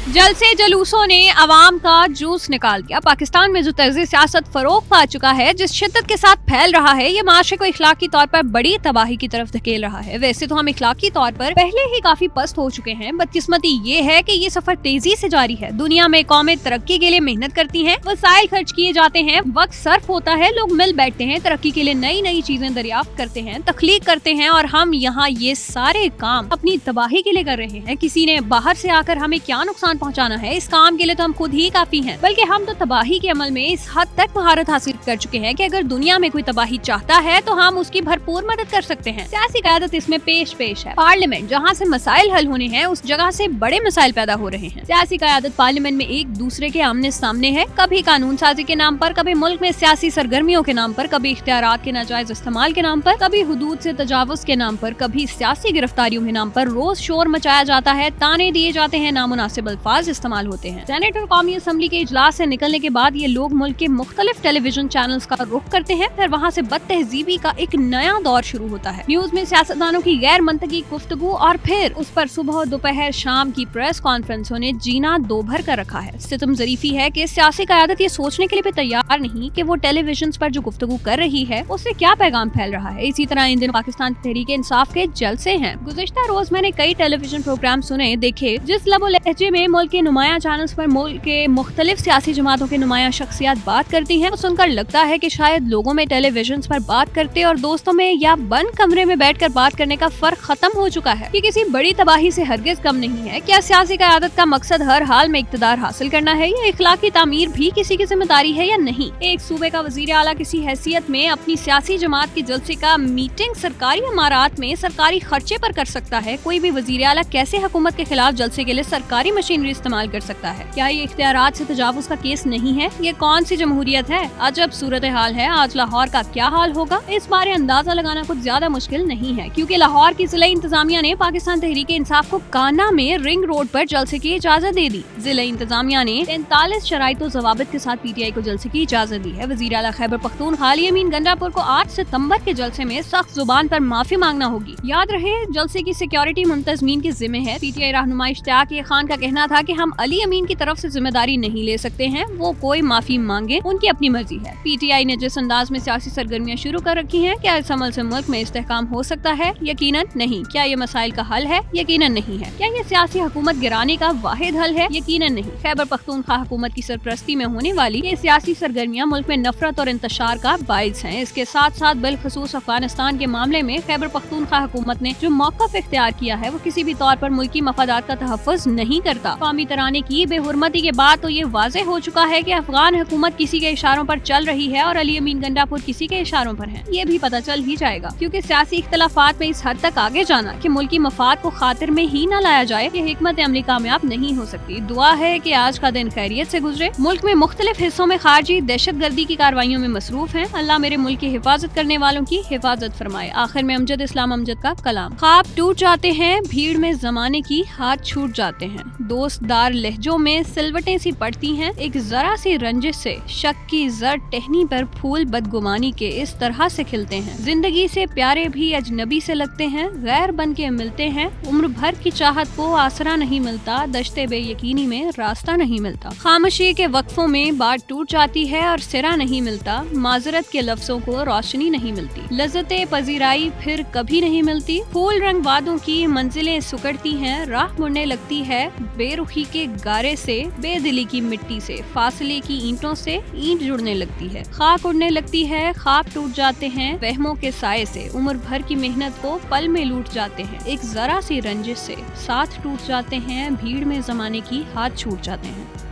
जलसे जलूसों ने अवाम का जूस निकाल दिया। पाकिस्तान में जो तर्ज सियासत फरोग पा चुका है, जिस शिद्दत के साथ फैल रहा है, ये माशरे को इखलाकी तौर पर बड़ी तबाही की तरफ धकेल रहा है। वैसे तो हम इखलाकी तौर पर पहले ही काफी पस्त हो चुके हैं। बदकिस्मती ये है कि ये सफर तेजी से जारी है। दुनिया में कौमें तरक्की के लिए मेहनत करती हैं, वसाइल खर्च किए जाते हैं, वक्त सर्फ होता है, लोग मिल बैठते हैं, तरक्की के लिए नई नई चीजें दरियाफ्त करते हैं, तख्लीक करते हैं, और हम यहाँ ये सारे काम अपनी तबाही के लिए कर रहे हैं। किसी ने बाहर से आकर हमें क्या नुकसान पहुँचाना है, इस काम के लिए तो हम खुद ही काफी हैं। बल्कि हम तो तबाही के अमल में इस हद तक महारत हासिल कर चुके हैं कि अगर दुनिया में कोई तबाही चाहता है तो हम उसकी भरपूर मदद कर सकते हैं। सियासी क़यादत इसमें पेश है। पार्लियामेंट जहाँ से मसाइल हल होने हैं, उस जगह से बड़े मसाइल पैदा हो रहे हैं। सियासी क़यादत पार्लियामेंट में एक दूसरे के आमने सामने है, कभी कानून साजी के नाम पर, कभी मुल्क में सियासी सरगर्मियों के नाम पर, कभी इख्तियारात के नाजायज इस्तेमाल के नाम पर, कभी हुदूद से तजावुज के नाम पर, कभी सियासी गिरफ्तारियों के नाम पर रोज शोर मचाया जाता है, ताने दिए जाते हैं, नामुनासिब अल्फाज इस्तेमाल होते हैं। सेनेट और कौमी असम्बली के इजलास से निकलने के बाद ये लोग मुल्क के मुख्तलिफ टेलीविजन चैनल्स का रुख करते हैं। फिर वहाँ से बदतहजीबी का एक नया दौर शुरू होता है। न्यूज में सियासतदानों की गैर मंतकी गुफ्तगू और फिर उस पर सुबह दोपहर शाम की प्रेस कॉन्फ्रेंसों ने जीना दो भर कर रखा है। सितम ज़रीफी है कि सियासी क़यादत ये सोचने के लिए भी तैयार नहीं कि वो टेलीविजन पर जो गुफ्तगू कर रही है उससे क्या पैगाम फैल रहा है। इसी तरह इन दिनों पाकिस्तान तहरीक इंसाफ के जलसे हैं। गुज़िश्ता रोज मैंने कई टेलीविजन प्रोग्राम सुने, देखे, जिस लबो लहजे में मुल्क के नुमाया चैनल्स पर मुल्क के मुख्तलिफ सियासी जमातों के नुमाया शख्सियात बात करती हैं, वो सुनकर लगता है कि शायद लोगों में टेलीविजन पर बात करते और दोस्तों में या बंद कमरे में बैठकर बात करने का फर्क खत्म हो चुका है। ये किसी बड़ी तबाही से हरगिज कम नहीं है। क्या सियासी क़यादत का मकसद हर हाल में इक़्तिदार हासिल करना है, या इखलाकी तामीर भी किसी की जिम्मेदारी है या नहीं? एक सूबे का वज़ीर आला किसी हैसियत में अपनी सियासी जमात के जलसे का मीटिंग सरकारी इमारात में सरकारी खर्चे पर कर सकता है। कोई भी वज़ीर आला कैसे हुकूमत के खिलाफ जलसे के लिए सरकारी मशीनरी इस्तेमाल कर सकता है? क्या ये इख्तियारात से तजावुज़ का केस नहीं है? ये कौन सी जमहूरियत है? अजब सूरत हाल है। आज लाहौर का क्या हाल होगा, इस बारे अंदाजा लगाना कुछ ज्यादा मुश्किल नहीं है, क्योंकि लाहौर की जिला इंतजामिया ने पाकिस्तान तहरीक इंसाफ को काना में रिंग रोड पर जलसे की इजाजत दे दी। जिला इंतजामिया ने 43 शराइत और ज़वाबित के साथ PTI को जलसे की इजाजत दी है। वज़ीर आला खैबर पख्तूनख्वा अली अमीन गंडापुर को 8 सितंबर के जलसे में सख्त जुबान पर माफी मांगना होगी। याद रहे, जलसे की सिक्योरिटी मुंतजमीन के जिम्मे है। PTI रहनुमा इश्तियाक खान का कहना था कि हम अली अमीन की तरफ से जिम्मेदारी नहीं ले सकते हैं, वो कोई माफी मांगे, उनकी अपनी मर्जी है। PTI ने जिस अंदाज में सियासी सरगर्मियां शुरू कर रखी हैं, क्या इस अमल से मुल्क में इस्तेहकाम हो सकता है? यकीनन नहीं। क्या ये मसाइल का हल है? यकीनन नहीं है। क्या ये सियासी हुकूमत गिराने का वाहिद हल है? यकीनन नहीं। खैबर पख्तूनख्वा हुकूमत की सरपरस्ती में होने वाली ये सियासी सरगर्मियां मुल्क में नफरत और इंतशार का बाइस हैं। इसके साथ साथ बिलखसूस अफगानिस्तान के मामले में खैबर पख्तूनख्वा हुकूमत ने जो मौक़िफ़ इख्तियार किया है, वो किसी भी तौर पर मुल्की मफादात का तहफ़्फ़ुज़ नहीं करता। कौमी तराने की बेहुरमती के बाद तो ये वाज़ेह हो चुका है कि अफगान हुकूमत किसी के इशारों पर चल रही है और अली अमीन गंडापुर किसी के इशारों पर है। ये भी पता चल ही जाएगा, क्योंकि सियासी इख्तलाफात में इस हद तक आगे जाना कि मुल्की मफाद को खातिर में ही न लाया जाए, ये हिकमत अमली कामयाब नहीं हो सकती। दुआ है कि आज का दिन खैरियत से गुजरे। मुल्क में मुख्तलिफ हिस्सों में खारजी दहशत गर्दी की कार्रवाइयों में मसरूफ हैं। अल्लाह मेरे मुल्क की हिफाजत करने वालों की हिफाजत फरमाए। आखिर में अमजद इस्लाम अमजद का कलाम। ख्वाब टूट जाते हैं, भीड़ में जमाने की हाथ छूट जाते हैं, दोस्तदार लहजों में सिलवटें सी पड़ती हैं, एक जरा सी रंजिश से शक की जर टहनी पर फूल बदगुमानी के इस तरह से खिलते हैं। जिंदगी से प्यारे भी अजनबी से लगते हैं, गैर बन के मिलते हैं, उम्र भर की चाहत को आसरा नहीं मिलता, दश्ते बेयकीनी में रास्ता नहीं मिलता। खामोशी के वक्फों में बात टूट जाती है और सिरा नहीं मिलता, माजरत के लफ्जों को रोशनी नहीं मिलती, लज्जते पजीराई फिर कभी नहीं मिलती, फूल रंग वादों की मंजिलें सुकड़ती हैं, राह मुड़ने लगती है बेरुखी के गारे से, बेदिली की मिट्टी से, फासले की ईंटों से ईंट जुड़ने लगती है, खाक उड़ने लगती है, ख्वाब टूट जाते हैं वहमों के साए से, उम्र भर की मेहनत को पल में लूट जाते हैं, एक जरा सी रंजिश से साथ टूट जाते हैं, भीड़ में जमाने की हाथ छूट जाते हैं।